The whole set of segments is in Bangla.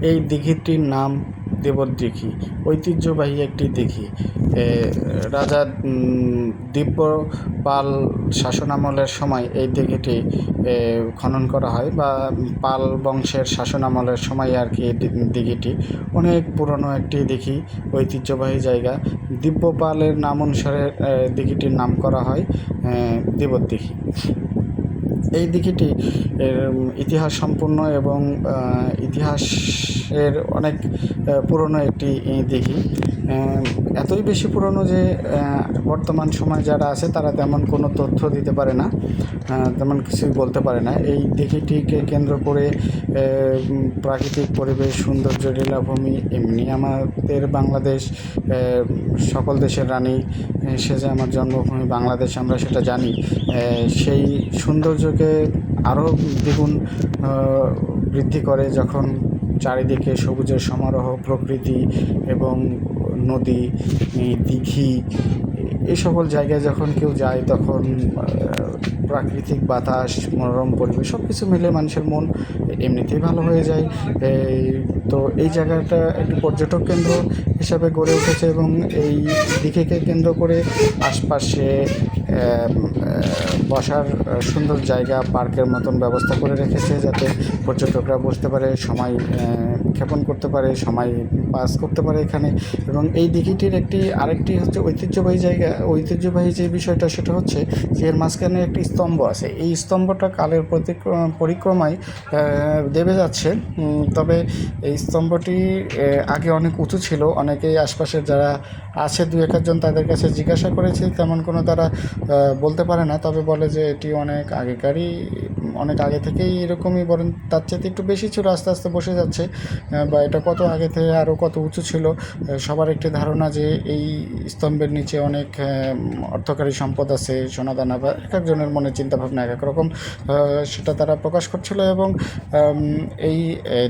এই দিঘিটির নাম দেবদিঘি, ঐতিহ্যবাহী একটি দিঘি। রাজা দিব্যপাল শাসনামলের সময় এই দিঘিটি খনন করা হয়, বা পাল বংশের শাসনামলের সময় আর কি। এই দিঘিটি অনেক পুরনো একটি দিঘি, ঐতিহ্যবাহী জায়গা। দিব্যপালের নাম অনুসারে দিঘিটির নাম করা হয় দেবদিঘি। এই দিঘিটি ইতিহাস সম্পন্ন এবং ইতিহাসের অনেক পুরনো একটি দিঘি। এতই বেশি পুরনো যে বর্তমান সময় যারা আছে তারা তেমন কোনো তথ্য দিতে পারে না, তেমন কিছুই বলতে পারে না। এই দিঘিটিকে কেন্দ্র করে প্রাকৃতিক পরিবেশ, সৌন্দর্য, লীলাভূমি, এমনি আমাদের বাংলাদেশ সকল দেশের রানী, সে যে আমার জন্মভূমি বাংলাদেশ, আমরা সেটা জানি। সেই সৌন্দর্যকে আরও দ্বিগুণ বৃদ্ধি করে যখন চারিদিকে সবুজের সমারোহ, প্রকৃতি এবং নদী, দিঘি, এই সকল জায়গায় যখন কেউ যায় তখন প্রাকৃতিক বাতাস, মনোরম পরিবেশ সব কিছু মিলে মানুষের মন এমনিতেই ভালো হয়ে যায়। তো এই জায়গাটা একটি পর্যটক কেন্দ্র হিসাবে গড়ে উঠেছে এবং এই দিঘিকে কেন্দ্র করে আশপাশে বসার সুন্দর জায়গা, পার্কের মতন ব্যবস্থা করে রেখেছে, যাতে পর্যটকরা বসতে পারে, সময় ক্ষেপণ করতে পারে, সময় পাস করতে পারে এখানে। এবং এই দিঘিটির আরেকটি হচ্ছে ঐতিহ্যবাহী জায়গা। ঐতিহ্যবাহী যে বিষয়টা সেটা হচ্ছে যে এর মাঝখানে একটি স্তম্ভ আছে। এই স্তম্ভটা কালের পরিক্রমায় দেবে যাচ্ছে, তবে এই স্তম্ভটি আগে অনেক উঁচু ছিল। অনেকেই আশপাশের যারা আছে দু একজন তাদের কাছে জিজ্ঞাসা করেছি, তেমন কোনো তারা বলতে পারে না, তবে বলে যে এটি অনেক আগে থেকেই এরকমই, বরং তার চাইতে একটু বেশি ছিল, আস্তে আস্তে বসে যাচ্ছে। বা এটা কত আগে থেকে আরও কত উঁচু ছিল। সবার একটি ধারণা যে এই স্তম্ভের নিচে অনেক অর্থকারী সম্পদ আছে, সোনাদানা, বা এক একজনের মনে চিন্তাভাবনা এক এক রকম, সেটা তারা প্রকাশ করছিল। এবং এই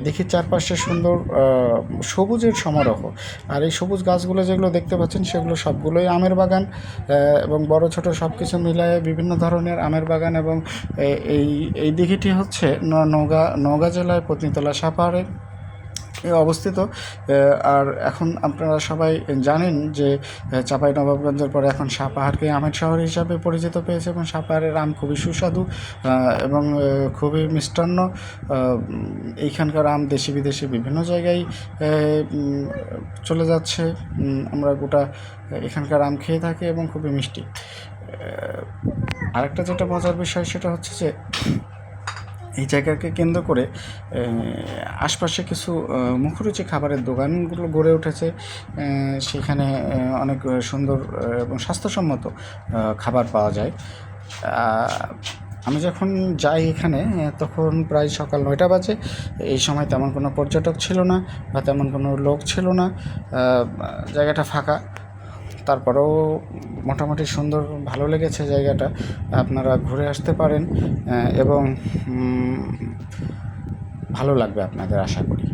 দিঘির চারপাশে সুন্দর সবুজের সমারোহ। আর এই সবুজ গাছগুলো যেগুলো দেখতে পাচ্ছেন সেগুলো সবগুলোই আমের বাগান, এবং বড় ছোট সব কিছু মিলায়ে বিভিন্ন ধরনের আমের বাগান। এবং এই দিঘিটি হচ্ছে নওগাঁ জেলায় পত্নীতলা সাপাহারে অবস্থিত। আর এখন আপনারা সবাই জানেন যে চাঁপাইনবাবগঞ্জের পরে এখন সাপাহারকে আমের শহর হিসাবে পরিচিত পেয়েছে, এবং সাপাহারের আম খুবই সুস্বাদু এবং খুবই মিষ্টান্ন। এইখানকার আম দেশি বিদেশি বিভিন্ন জায়গায় চলে যাচ্ছে। আমরা গোটা এখানকার আম খেয়ে থাকি এবং খুবই মিষ্টি। আরেকটা যেটা মজার বিষয় সেটা হচ্ছে যে এই জায়গাকে কেন্দ্র করে আশপাশে কিছু মুখরোচক খাবারের দোকানগুলো গড়ে উঠেছে। সেখানে অনেক সুন্দর এবং স্বাস্থ্যসম্মত খাবার পাওয়া যায়। আমি যখন যাই এখানে তখন প্রায় সকাল 9টা বাজে। এই সময় তেমন কোনো পর্যটক ছিল না বা তেমন কোনো লোক ছিল না, জায়গাটা ফাঁকা। তারপরেও মোটামুটি সুন্দর, ভালো লেগেছে জায়গাটা। আপনারা ঘুরে আসতে পারেন এবং ভালো লাগবে আপনাদের, আশা করি।